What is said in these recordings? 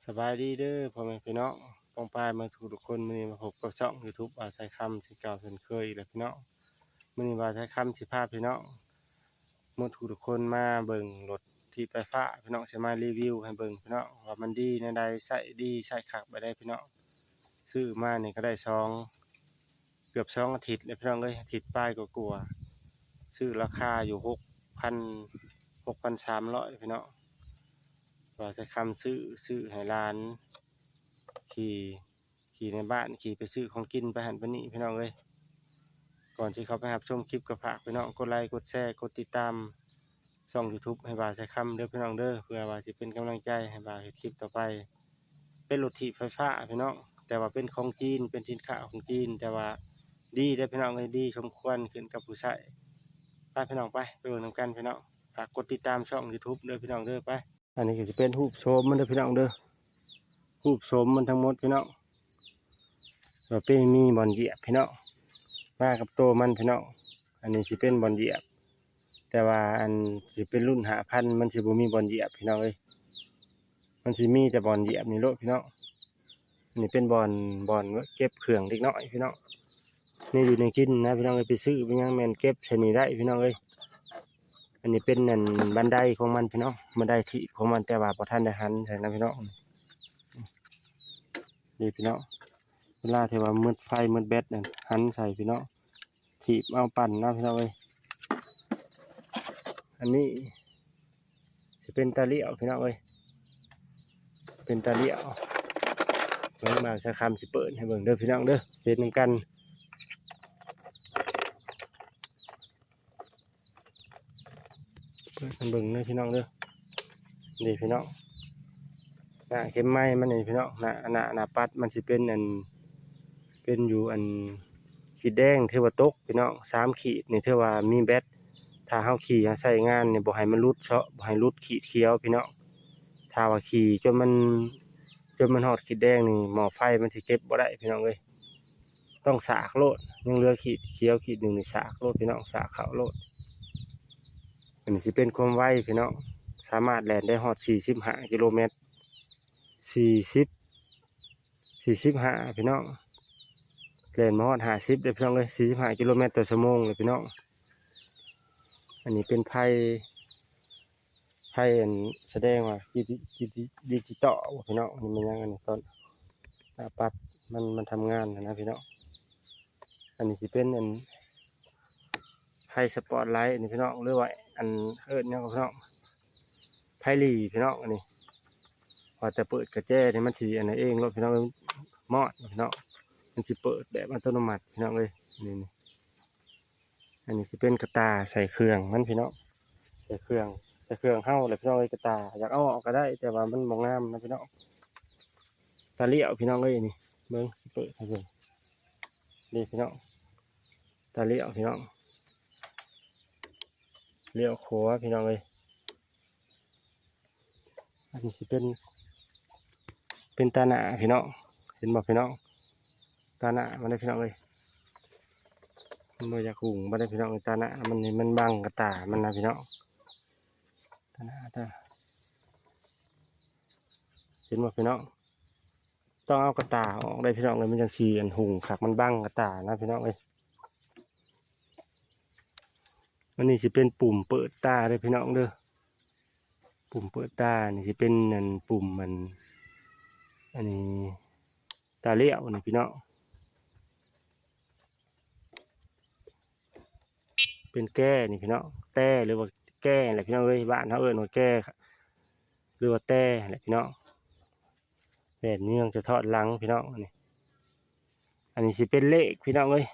สบายดีเด้อพ่อแม่พี่น้องปองปายมาทุกคนมื้อนี้มาพบกับช่อง YouTube บ่าวสายคำสิเก่าเช่นเคยอีกแล้วพี่น้องมื้อนี้บ่าวสายคำสิพาพี่น้องมาทุกคนมาเบิ่งรถที่ไฟฟ้าพี่น้องสิมารีวิวให้เบิ่งพี่น้องว่ามันดีแนวใดใช้ดีใช้คักบ่ได้พี่น้องซื้อมานี่ก็ได้เกือบ2อาทิตย์แล้วพี่น้องเอ้ยอาทิตย์ปลายก็กลัวาซื้อราคาอยู่6,300พี่น้องว่าจะคำซื้อให้ร้านขี่ขี่ในบ้านขี่ไปซื้อของกินไปหันไปนี่พี่น้องเอ้ยก่อนที่เขาไปรับชมคลิปก็ฝากพี่น้องกดไลค์กดแชร์กดติดตามช่อง YouTube ให้บ่าวใช้คำเด้อพี่น้องเด้อเพื่อว่าสิเป็นกำลังใจให้บ่าวเฮ็ดคลิปต่อไปเป็นรถถีบไฟฟ้าพี่น้องแต่ว่าเป็นของจีนเป็นสินค้าของจีนแต่ว่าดีได้อพี่น้องเอ้ยดีสมควรขึ้นกับผู้ใช้ไปพี่น้องไปเบิ่งนำกันพี่น้องฝากกดติดตามช่อง YouTube เด้อพี่น้องเด้อไปอันนี้ก็จะเป็นรูปโฉมมันเด้อพี่น้องเด้อรูปโฉมมันทั้งหมดพี่น้องเราเป็นมีบอลเหยียบพี่น้องมากับโตมันพี่น้องอันนี้สิเป็นบอลเหยียบแต่ว่าอันสิเป็นรุ่น5,000มันสิบ่มีบอลเหยียบพี่น้องเอ้ยมันสิมีแต่บอลเหยียบนี่โลดพี่น้องอันนี้เป็นบอลเก็บเครื่องเล็กน้อยพี่น้องนี่อยู่ในกินนะพี่น้องเอ้ยไปซื้อไปยังแม่นเก็บชนิดได้พี่น้องเอ้ยอันนี้เป็นนั่นบันไดของมันพี่น้องบันไดที่ของมันแต่ว่าบ่ทันได้หันใส่นะพี่น้องนี่พี่น้องเวลาที่ว่ามืดไฟมืดแบตนั่นหันใส่พี่น้องถีบเอาปั่นนะพี่น้องเอ้ยอันนี้จะเป็นตาเลี้ยวพี่น้องเอ้ยเป็นตาเลี้ยวเบิ่งบ่าวใช้คำสิเปิดให้เบิ่งเด้อพี่น้องเด้อเฮ็ดนำกันเปิดให้เบิ่งเด้อพี่น้องเด้อนี่พี่น้องหน้าเข็มไม้มันนี่พี่น้องหน้าปัดมันสิเป็นเป็นอยู่ขีดแดงเทว่าตกพี่น้อง3ขีดนี่เทว่ามีแบตถ้าเฮาขี่ใช้งานนี่บ่ให้มันหลุดเชาะบ่ให้หลุดขีดเขียวพี่น้องถ้าว่าขี่จนมันฮอดขีดแดงนี่หม้อไฟมันสิเก็บบ่ได้พี่น้องเอ้ยต้องสากโลดยังเหลือขีดเขียวขีดหนึ่งนี่สากโลดพี่น้องสากเข้าโลดอันนี้สิเป็นความไวพี่น้องสามารถแล่นได้ฮอด45กิโลเมตร45พี่น้องแล่นมาฮอด50เด้อพี่น้องเอ้ย45กิโลเมตรต่อชั่วโมงเลยพี่น้องอันนี้เป็นไพ่อันแสดงว่าดิจิตอลพี่น้องนี่มันยังอันนี้ตอนปัดมันทำงานนะพี่น้องอันนี้สิเป็นไพ่สปอตไลท์นี่พี่น้องหรือว่าอันเนี่ยพี่น้องไพ่ลีพี่น้องอันนี้พอแต่เปิดกระแจนี่มันสีอันนี้เองรถพี่น้องมอดพี่น้องมันสิเปิดแบบอัตโนมัติพี่น้องเลยนี่อันนี้สิเป็นกระตาใส่เครื่องมันพี่น้องใส่เครื่องเฮ้าเลยพี่น้องเลยกระตาอยากเอาออกก็ได้แต่ว่ามันมองงามนะพี่น้องตาเลี้ยวพี่น้องเลยนี่เบิ้งเปิดให้เบิ้งนี่พี่น้องตาเลี้ยวพี่น้องเลี้ยวขวาพี่น้องเลยอันนี้สิเป็นตาหน้าพี่น้องเห็นบอกพี่น้องตาหน้ามันได้พี่น้องเลยมันบ่อยากหุ่งมันได้พี่น้องตาหน้ามันบังกระตามันนะพี่น้องตาหน้าเห็นบอกพี่น้องต้องเอากระตาออกได้พี่น้องเลยมันจังสีอันหุ่งขักมันบังกระตานะพี่น้องเลยอันนี้สิเป็นปุ่มเปิดตาเลยพี่น้องเด้อปุ่มเปิดตานี่สิเป็นปุ่มอันนี้ตาเลี้ยวนี่พี่น้องเป็นแก้นี่พี่น้องแต่หรือว่าแก้อะไรพี่น้องเลยบ้านเขาว่าแก้หรือว่าแต่อะไรพี่น้องแบบนี้จะทอดหลังพี่น้องอันนี้สิเป็นเลขพี่น้องเลย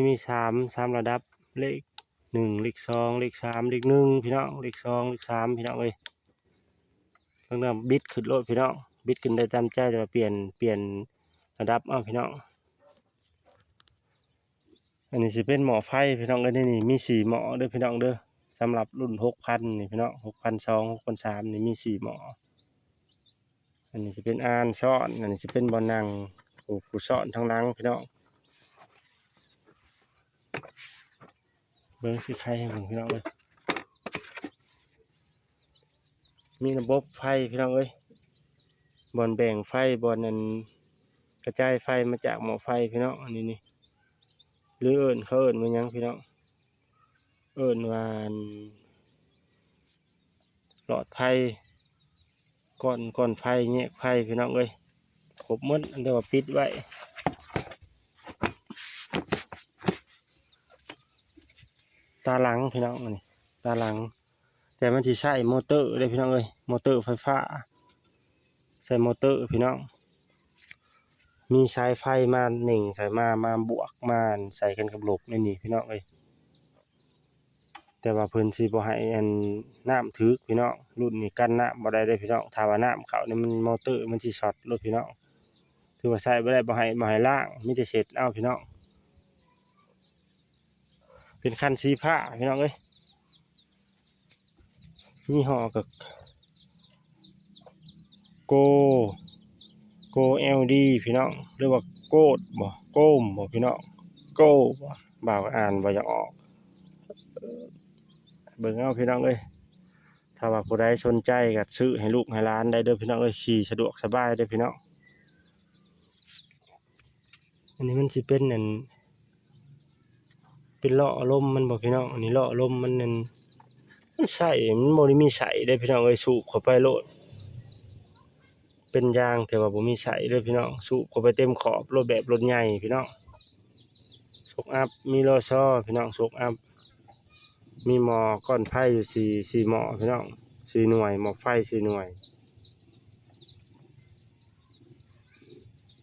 มีสามระดับเลข1เลข2เลข3เลข1พี่น้องเลข2เลข3พี่น้องเลยเรื่องบิดขึ้นโลดพี่น้องบิดขึ้นได้ตามใจแต่ว่าเปลี่ยนระดับพี่น้องอันนี้สิเป็นหม้อไฟพี่น้องเลยนี่มี4หม้อเด้อพี่น้องเด้อสำหรับรุ่น6,000นี่พี่น้อง6,200 6,300นี่มี4หม้ออันนี้จะเป็นอ่านช้อนอันนี้จะเป็นบ่อนั่งผู้ช้อนทางหลังพี่น้องเบิ้งสิไข่ให้ผมพี่น้องเลยมีระบบไฟพี่น้องเอ้ย บ่อนแบ่งไฟบ่อนนั้นกระจายไฟมาจากหม้อไฟพี่น้องอันนี้นี่หรือเขาเอิ้นว่าหยังพี่น้องเอิ้นว่าหลอดไฟก้อนไฟแยกไฟพี่น้องเอ้ยครบหมดอันเดียวว่าปิดไว้ตาหลังพี่น้องอันนี้ตาหลังแต่มันสิใช้มอเตอร์ได้พี่น้องเอ้ยมอเตอร์ไฟฟ้าใส่มอเตอร์พี่น้องมีสายไฟมาหนึ่งใส่มาบวกมาใส่กันกับหลบนี่พี่น้องเอ้ยแต่ว่าเพิ่นสิบ่ให้อันน้ำถึกพี่น้องรุ่นนี้กันน้ำบ่ได้เด้อพี่น้องถ้าว่าน้ำเข้านี่มันมอเตอร์มันสิช็อตรถพี่น้องถือว่าใช้บ่ได้บ่ให้ล้างมีแต่เสร็จเอาพี่น้องเป็นคันสีผ้าพี่น้องเอ้ยยี่ห้อกับโกLD พี่น้องหรือว่าโกดบ่โก้มบ่พี่น้องโก้บ่บ่าวอ่านบ่อยากออกเบิ่งเอาพี่น้องเอ้ยถ้าว่าผู้ใดสนใจก็ซื้อให้ลูกให้หลานได้เด้อพี่น้องเอ้ยขี่สะดวกสบายเด้อพี่น้องอันนี้มันสิเป็นนั่นเป็นล้อลมมันบ่พี่น้องอันนี้ล้อลมมันนั่นมันใส่มันบ่ได้มีใส่เด้อพี่น้องเอ้ยสูบเข้าไปโลดเป็นยางแต่ว่าบ่มีใส่เด้อพี่น้องสูบเข้าไปเต็มขอบรถแบบรถใหญ่พี่น้องโชคอัพมีล้อซ้อพี่น้องโชคอัพมีหม้อก้อนไฟอยู่สี่หม้อพี่น้อง4หน่วยหม้อไฟ4หน่วย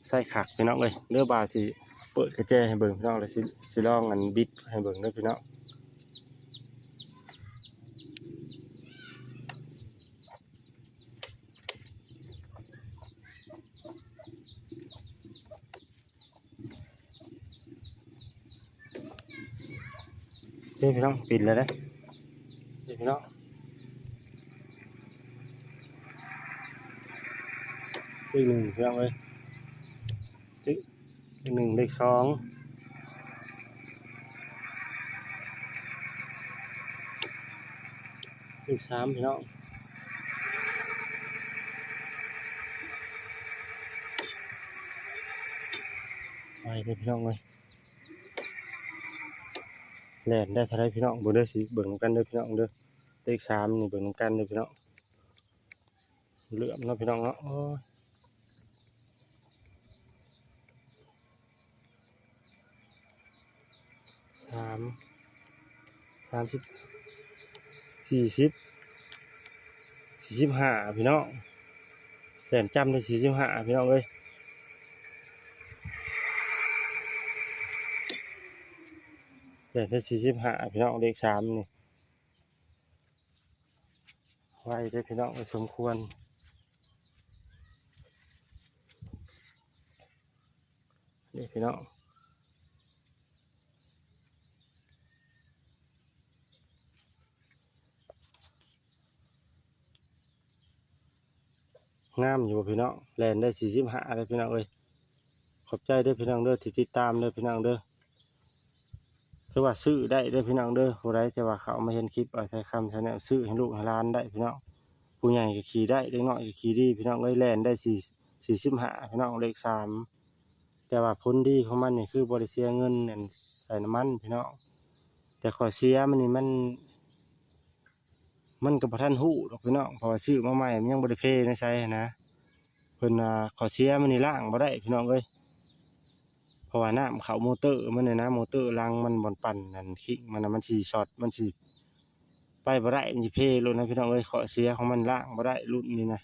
ใส่ขักพี่น้องเอ้ยเด้อบาสิเปิดกระแจให้เบิ่งพี่น้องแล้วสิลองอันบิดให้เบิ่งเด้อพี่น้องเด้อพี่น้องปิดแล้วเด้อพี่น้องเลข1พี่น้องเอ้ยเลข1เลข2เลข3พี่น้องไปเด้อพี่น้องเอ้ยแล่นได้เท่าไรพี่น้องบ่เด้อสิเบิ่งกันเด้อพี่น้องเด้อเลข3นี่เบิ่งกันเด้อพี่น้องเหลื่อมเนาะพี่น้องเนาะโอ้ย30 40 45พี่น้องแล่นจำได้45พี่น้องเอ้ยแล่นได้45พี่น้องเลข3นี่ไว้เด้อพี่น้องสมควรนี่พี่น้องงามอยู่พี่น้องแล่นได้45เลยพี่น้องเอ้ยขอบใจเด้อพี่น้องเด้อที่ติดตามเด้อพี่น้องเด้อคือว่าซื้อได้เด้อพี่น้องเด้อผู้ใดแต่ว่าเขามาเห็นคลิปใช้คำใช้แนวซื้อให้ลูกให้หลานได้พี่น้องผู้ใหญ่ก็ขี่ได้เด็กน้อยก็ขี่ดีพี่น้องเอ้ยแล่นได้45พี่น้องเลข3แต่ว่าผลดีของมันนี่คือบ่ได้เสียเงินนั่นใส่น้ำมันพี่น้องแต่ข้อเสียมันนี่มันก็บ่ทันรู้ดอกพี่น้องเพราะว่าซื้อมาใหม่มันยังบ่ได้เพในไสนะเพิ่นข้อเสียมันนี่ล้างบ่ได้พี่น้องเอ้ยเพราะว่าน้ำเข้ามอเตอร์มันนี่นะมอเตอร์รังมันบ่อนปั่นนั่นคิกมันน่ะมันสิช็อตมันสิไปบ่ได้มันสิเพโลดนะพี่น้องเอ้ยข้อเสียของมันล้างบ่ได้รุ่นนี้นะ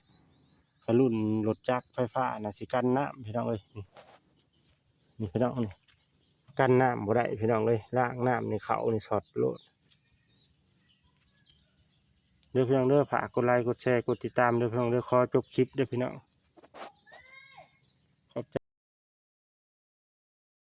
ถ้ารุ่นรถจักรไฟฟ้าน่ะสิกันน้ำพี่น้องเอ้ยนี่พี่น้องนี่กันน้ำบ่ได้พี่น้องเอ้ยล้างน้ำนี่เข้านี่ช็อตโลดเด้อพี่น้องเด้อฝากกดไลค์กดแชร์กดติดตามเด้อพี่น้องเด้อขอจบคลิปเด้อพี่น้อง